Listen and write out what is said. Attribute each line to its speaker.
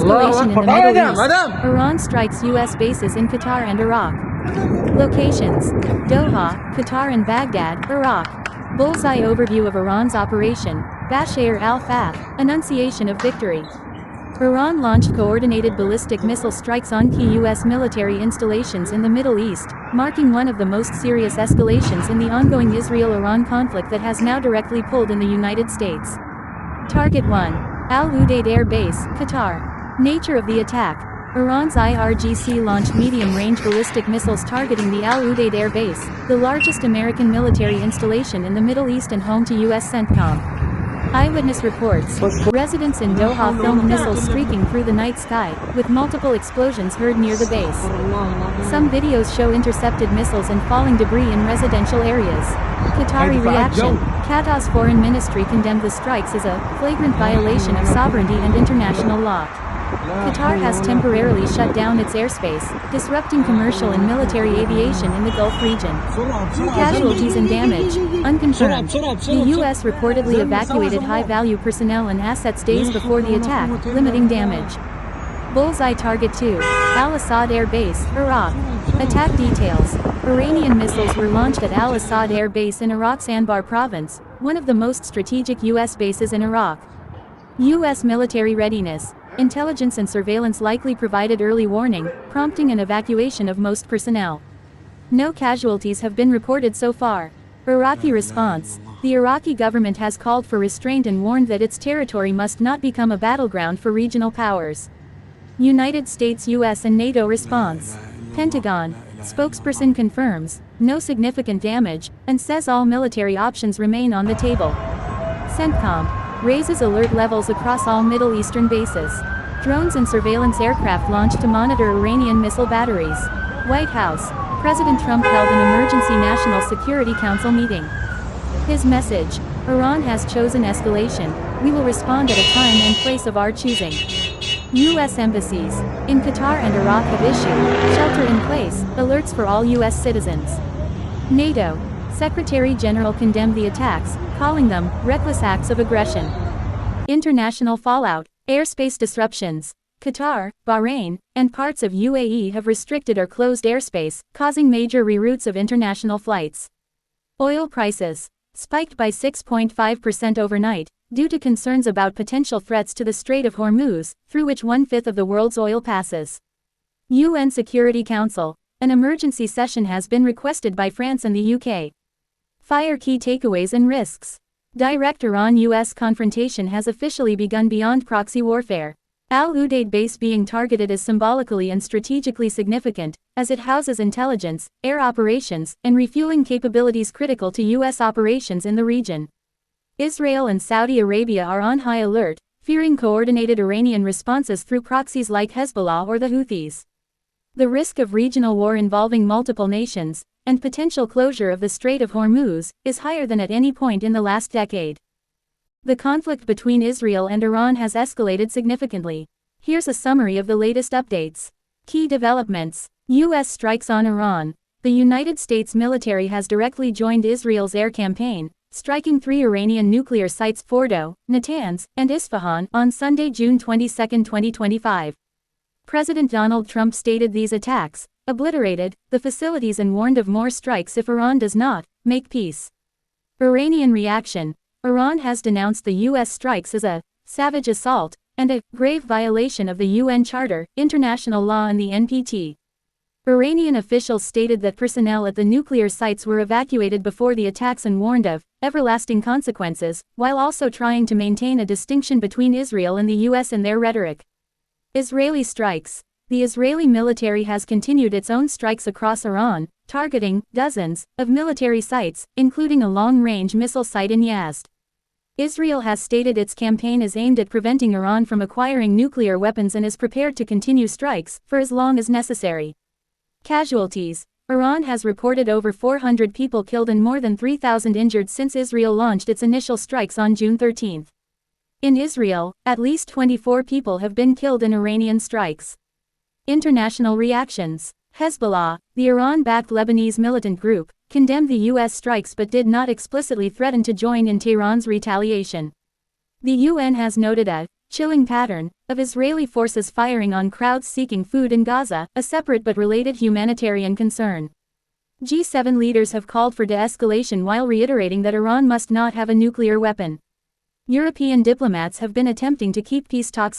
Speaker 1: Escalation in the Middle East. Iran strikes U.S. bases in Qatar and Iraq. Locations: Doha, Qatar and Baghdad, Iraq. Bullseye overview of Iran's operation. Bashayer Al-Fath, Annunciation of Victory. Iran launched coordinated ballistic missile strikes on key U.S. military installations in the Middle East, marking one of the most serious escalations in the ongoing Israel-Iran conflict that has now directly pulled in the United States. Target 1. Al-Udeid Air Base, Qatar. Nature of the attack. Iran's IRGC launched medium-range ballistic missiles targeting the Al-Udeid Air Base, the largest American military installation in the Middle East and home to U.S. CENTCOM. Eyewitness reports. Residents in Doha filmed missiles streaking through the night sky, with multiple explosions heard near the base. Some videos show intercepted missiles and falling debris in residential areas. Qatari reaction. Qatar's foreign ministry condemned the strikes as a flagrant violation of sovereignty and international law. Qatar has temporarily shut down its airspace, disrupting commercial and military aviation in the Gulf region. Casualties and damage unconfirmed. The U.S. reportedly evacuated high-value personnel and assets days before the attack, limiting damage. Bullseye Target 2. Al-Asad Air Base, Iraq. Attack details. Iranian missiles were launched at Al-Asad Air Base in Iraq's Anbar province, one of the most strategic U.S. bases in Iraq. U.S. military readiness. Intelligence and surveillance likely provided early warning, prompting an evacuation of most personnel. No casualties have been reported so far. Iraqi response. The Iraqi government has called for restraint and warned that its territory must not become a battleground for regional powers. United States, U.S. and NATO response. Pentagon. Spokesperson confirms no significant damage, and says all military options remain on the table. CENTCOM. Raises alert levels across all Middle Eastern bases. Drones and surveillance aircraft launched to monitor Iranian missile batteries. White House. President Trump held an emergency National Security Council meeting. His message: Iran has chosen escalation. We will respond at a time and place of our choosing. U.S. embassies in Qatar and Iraq have issued shelter-in-place alerts for all U.S. citizens. NATO. Secretary General condemned the attacks, calling them reckless acts of aggression. International fallout. Airspace disruptions. Qatar, Bahrain, and parts of UAE have restricted or closed airspace, causing major reroutes of international flights. Oil prices spiked by 6.5% overnight, due to concerns about potential threats to the Strait of Hormuz, through which 1/5 of the world's oil passes. UN Security Council. An emergency session has been requested by France and the UK. Fire key takeaways and risks. Direct Iran-US confrontation has officially begun beyond proxy warfare. Al-Udeid base being targeted is symbolically and strategically significant, as it houses intelligence, air operations, and refueling capabilities critical to U.S. operations in the region. Israel and Saudi Arabia are on high alert, fearing coordinated Iranian responses through proxies like Hezbollah or the Houthis. The risk of regional war involving multiple nations, and potential closure of the Strait of Hormuz, is higher than at any point in the last decade. The conflict between Israel and Iran has escalated significantly. Here's a summary of the latest updates. Key developments. U.S. strikes on Iran. The United States military has directly joined Israel's air campaign, striking 3 Iranian nuclear sites: Fordo, Natanz, and Isfahan, on Sunday, June 22, 2025. President Donald Trump stated these attacks obliterated the facilities and warned of more strikes if Iran does not make peace. Iranian reaction. Iran has denounced the U.S. strikes as a savage assault and a grave violation of the UN Charter, international law and the NPT. Iranian officials stated that personnel at the nuclear sites were evacuated before the attacks and warned of everlasting consequences, while also trying to maintain a distinction between Israel and the U.S. in their rhetoric. Israeli strikes. The Israeli military has continued its own strikes across Iran, targeting dozens of military sites, including a long-range missile site in Yazd. Israel has stated its campaign is aimed at preventing Iran from acquiring nuclear weapons and is prepared to continue strikes for as long as necessary. Casualties. Iran has reported over 400 people killed and more than 3,000 injured since Israel launched its initial strikes on June 13. In Israel, at least 24 people have been killed in Iranian strikes. International reactions. Hezbollah, the Iran-backed Lebanese militant group, condemned the U.S. strikes but did not explicitly threaten to join in Tehran's retaliation. The UN has noted a chilling pattern of Israeli forces firing on crowds seeking food in Gaza, a separate but related humanitarian concern. G7 leaders have called for de-escalation while reiterating that Iran must not have a nuclear weapon. European diplomats have been attempting to keep peace talks